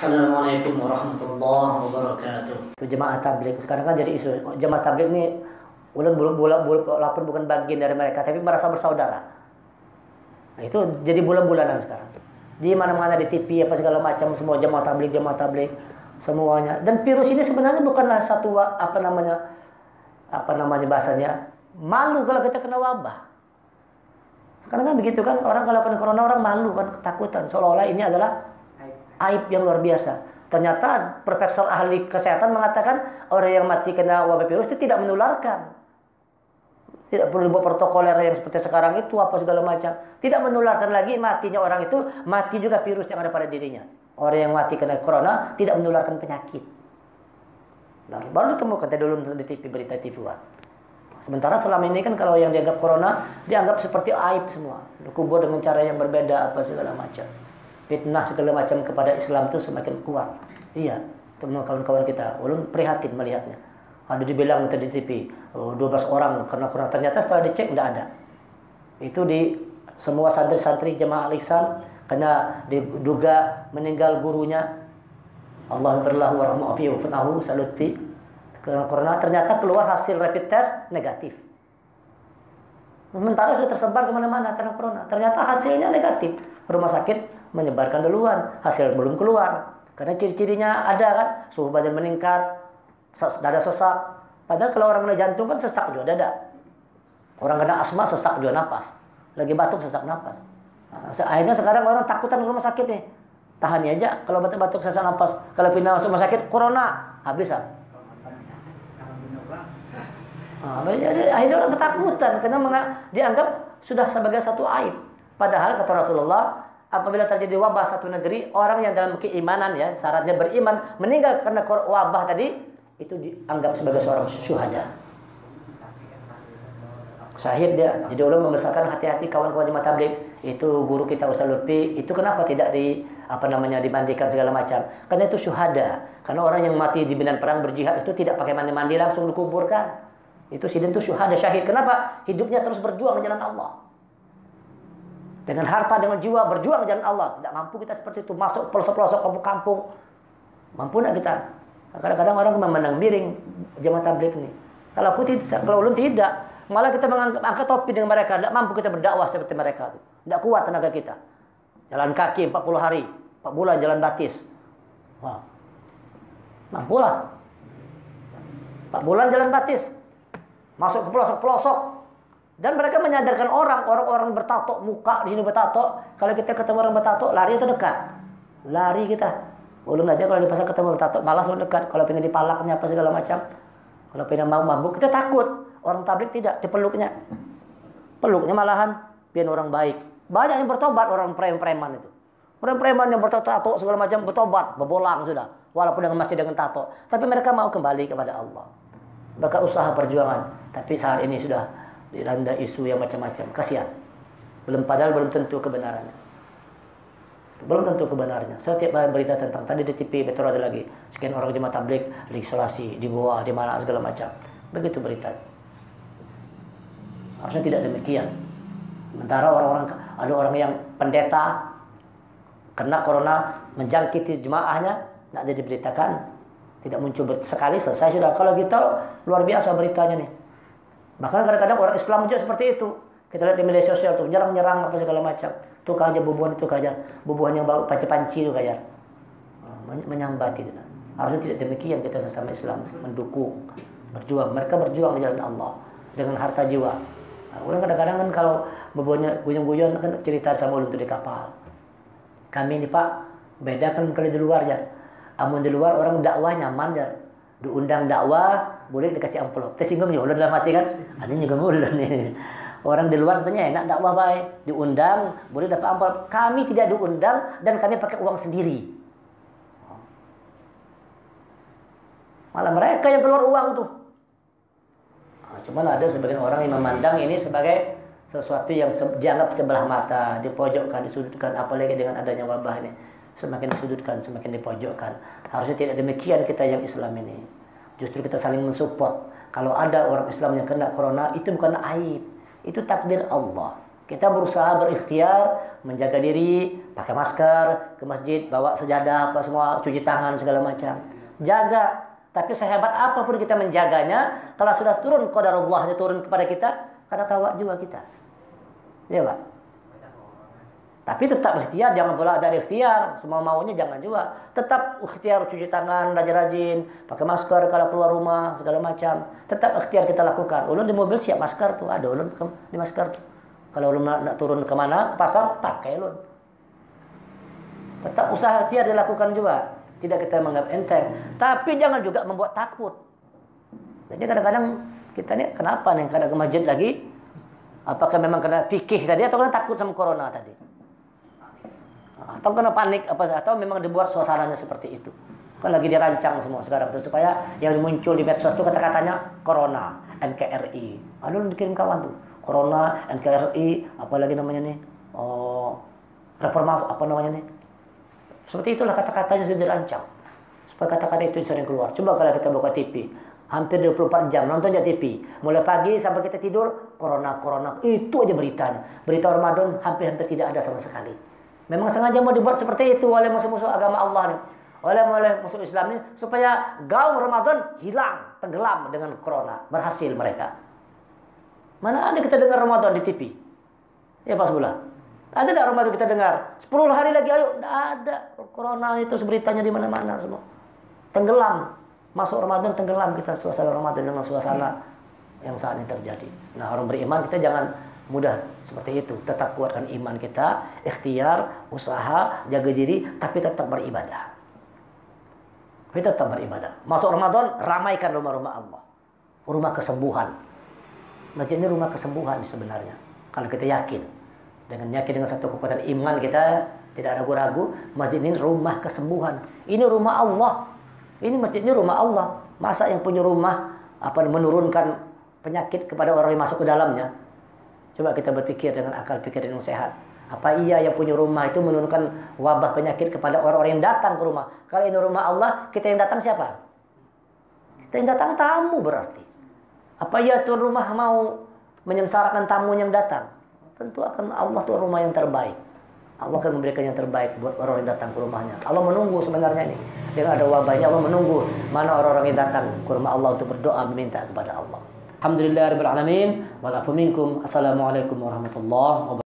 Assalamualaikum warahmatullahi wabarakatuh. Itu jemaah tabligh. Sekarang kan jadi isu jemaah tabligh ini ulun walaupun bukan bagian dari mereka tapi merasa bersaudara. Nah, itu jadi bulan-bulanan sekarang. Di mana-mana di TV apa segala macam semua jemaah tabligh semuanya. Dan virus ini sebenarnya bukanlah satu apa namanya bahasanya malu kalau kita kena wabah. Sekarang kan begitu kan, orang kalau kena corona orang malu kan, ketakutan seolah-olah ini adalah aib yang luar biasa. Ternyata profesor ahli kesehatan mengatakan orang yang mati kena wabah virus itu tidak menularkan. Tidak perlu dibuat protokoler yang seperti sekarang itu apa segala macam. Tidak menularkan lagi, matinya orang itu mati juga virus yang ada pada dirinya. Orang yang mati kena corona tidak menularkan penyakit. Baru ditemukan tadi dulu di TV berita TV-an. Sementara selama ini kan kalau yang dianggap corona dianggap seperti aib semua. Dikubur dengan cara yang berbeda apa segala macam. Fitnah segala macam kepada Islam itu semakin kuat. Iya, teman kawan-kawan kita, ulun prihatin melihatnya. Ada dibilang tadi di TV, 12 orang karena corona, ternyata setelah dicek tidak ada. Itu di semua santri-santri jemaah Al-Ihsan karena diduga meninggal gurunya. Allah berlahu warahmatullahi wabarakatuh salutfi karena corona, ternyata keluar hasil rapid test negatif. Sementara sudah tersebar kemana-mana karena corona. Ternyata hasilnya negatif. Rumah sakit menyebarkan duluan, hasil belum keluar. Karena ciri-cirinya ada kan, suhu badan meningkat, dada sesak. Padahal kalau orang kena jantung kan sesak juga dada. Orang kena asma sesak juga napas. Lagi batuk sesak napas. Nah, akhirnya sekarang orang takutan ke rumah sakit nih. Tahan aja kalau batuk-batuk sesak napas. Kalau pindah masuk rumah sakit, corona, habisan. Akhirnya orang ketakutan karena dianggap sudah sebagai satu aib. Padahal kata Rasulullah, apabila terjadi wabah satu negeri, orang yang dalam keimanan ya, syaratnya beriman, meninggal karena wabah tadi, itu dianggap sebagai seorang syuhada. Syahid dia. Jadi ulun membesarkan hati-hati kawan-kawan jemaah tabligh. Itu guru kita Ustaz Lutfi, itu kenapa tidak dimandikan segala macam? Karena itu syuhada. Karena orang yang mati di medan perang berjihad itu tidak pakai mandi-mandi, langsung dikuburkan. Itu sidin itu syuhada, syahid. Kenapa? Hidupnya terus berjuang di jalan Allah. Dengan harta, dengan jiwa, berjuang di jalan Allah. Tidak mampu kita seperti itu. Masuk pelosok-pelosok kampung-kampung. Mampu tidak kita? Kadang-kadang orang memandang miring jemaah tabligh ini. Kalau ulun tidak. Malah kita angkat topi dengan mereka. Tidak mampu kita berdakwah seperti mereka. Tidak kuat tenaga kita. Jalan kaki 40 hari. 4 bulan jalan batis. Wow. Mampulah. 4 bulan jalan batis. Masuk ke pelosok-pelosok. Dan mereka menyadarkan orang bertato, muka di sini bertato. Kalau kita ketemu orang bertato, lari itu dekat. Lari kita. Ulun aja kalau di pasar ketemu bertato, malas mendekat. Kalau pengen dipalaknya apa segala macam. Kalau pengen mau mabuk, kita takut. Orang tabligh tidak, dipeluknya. Peluknya malahan, biar orang baik. Banyak yang bertobat orang preman itu. Orang preman yang bertato segala macam bertobat, berbolang sudah. Walaupun masih dengan tato. Tapi mereka mau kembali kepada Allah. Berkat usaha perjuangan. Tapi saat ini sudah dilanda isu yang macam-macam. Kasihan. Padahal belum tentu kebenarannya. Belum tentu kebenarannya. Setiap berita tentang tadi di TV betul ada lagi. Sekian orang jemaah tabligh diisolasi di goa, di mana segala macam. Begitu berita. Harusnya tidak demikian. Sementara ada orang yang pendeta kena corona menjangkiti jemaahnya, tidak ada diberitakan. Tidak muncul sekali selesai sudah. Kalau kita luar biasa beritanya nih. Bahkan kadang-kadang orang Islam juga seperti itu. Kita lihat di media sosial tuh nyerang-nyerang apa segala macam. Tuh kajar bubuhan itu kajar. Bubuhan yang bawa panci-panci itu kajar. Menyambat itu. Harusnya tidak demikian kita sesama Islam mendukung, berjuang. Mereka berjuang di jalan Allah dengan harta jiwa. Orang kadang-kadang kan kalau bubuhannya guyon-guyon kan cerita sama ulun tuh di kapal. Kami ini Pak beda kan kalau di luar ya. Amun di luar orang dakwah nyaman ya. Diundang dakwah, boleh dikasih amplop. Tersinggung ya ulun dalam hati kan. Ada juga ulun nih. Orang di luar katanya enak dakwah baik. Diundang, boleh dapat amplop. Kami tidak diundang dan kami pakai uang sendiri. Malah mereka yang keluar uang tuh. Cuman ada sebagian orang yang memandang ini sebagai sesuatu yang dianggap sebelah mata, dipojokkan, disudutkan, apalagi dengan adanya wabah ini. Semakin disudutkan, semakin dipojokkan. Harusnya tidak demikian kita yang Islam ini. Justru kita saling mensupport. Kalau ada orang Islam yang kena corona, itu bukan aib. Itu takdir Allah. Kita berusaha berikhtiar, menjaga diri, pakai masker ke masjid, bawa sejadah, apa semua, cuci tangan segala macam. Jaga. Tapi sehebat apapun kita menjaganya, kalau sudah turun qadarullah, turun kepada kita, kada kawat juga kita. Ya, Pak. Tapi tetap ikhtiar, jangan pula ada ikhtiar, semua maunya jangan juga. Tetap ikhtiar cuci tangan rajin-rajin, pakai masker kalau keluar rumah, segala macam. Tetap ikhtiar kita lakukan. Ulun di mobil siap masker tuh, ada ulun di masker tuh. Kalau ulun nak turun kemana, ke pasar, pakai ulun. Tetap usaha ikhtiar dilakukan juga. Tidak kita menganggap enteng. Tapi jangan juga membuat takut. Jadi kadang-kadang kita nih kenapa nih kadang ke masjid lagi? Apakah memang kena fikih tadi atau kena takut sama corona tadi? Atau kena panik atau memang dibuat suasananya seperti itu. Kan lagi dirancang semua sekarang tuh supaya yang muncul di medsos tuh kata-katanya corona, NKRI. Aduh dikirim kawan tuh. Corona, NKRI, apa lagi namanya nih? Oh, reformasi apa namanya nih? Seperti itulah kata-katanya sudah dirancang. Supaya kata-kata itu sering keluar. Coba kalau kita buka TV, hampir 24 jam nonton aja TV. Mulai pagi sampai kita tidur, corona. Itu aja beritanya. Berita Ramadan hampir tidak ada sama sekali. Memang sengaja mau dibuat seperti itu oleh musuh-musuh agama Allah nih. Oleh musuh Islam ini supaya gaung Ramadan hilang, tenggelam dengan corona. Berhasil mereka. Mana ada kita dengar Ramadan di TV? Ya Pak Sebelah. Ada tidak Ramadan kita dengar? 10 hari lagi ayo. Tidak ada. Corona itu beritanya di mana-mana semua. Tenggelam. Masuk Ramadan tenggelam kita suasana Ramadan dengan suasana yang saat ini terjadi. Nah orang beriman kita jangan mudah seperti itu. Tetap kuatkan iman kita, ikhtiar, usaha, jaga diri, tapi tetap beribadah. Masuk Ramadan, ramaikan rumah-rumah Allah. Rumah kesembuhan. Masjid ini rumah kesembuhan sebenarnya. Kalau kita yakin. Dengan satu kekuatan iman kita, tidak ragu-ragu, masjid ini rumah kesembuhan. Ini rumah Allah. Ini masjid ini rumah Allah. Masa yang punya rumah menurunkan penyakit kepada orang yang masuk ke dalamnya? Coba kita berpikir dengan akal pikir yang sehat. Apa iya yang punya rumah itu menurunkan wabah penyakit kepada orang-orang yang datang ke rumah? Kalau ini rumah Allah, kita yang datang siapa? Kita yang datang tamu berarti. Apa iya tuan rumah mau menyengsarakan tamu yang datang? Tentu akan Allah tuan rumah yang terbaik. Allah akan memberikan yang terbaik buat orang yang datang ke rumahnya. Allah menunggu sebenarnya ini. Dengan ada wabahnya Allah menunggu mana orang-orang yang datang ke rumah Allah untuk berdoa meminta kepada Allah. Alhamdulillahirabbil alamin wal afu minkum. Assalamualaikum warahmatullahi wabarakatuh.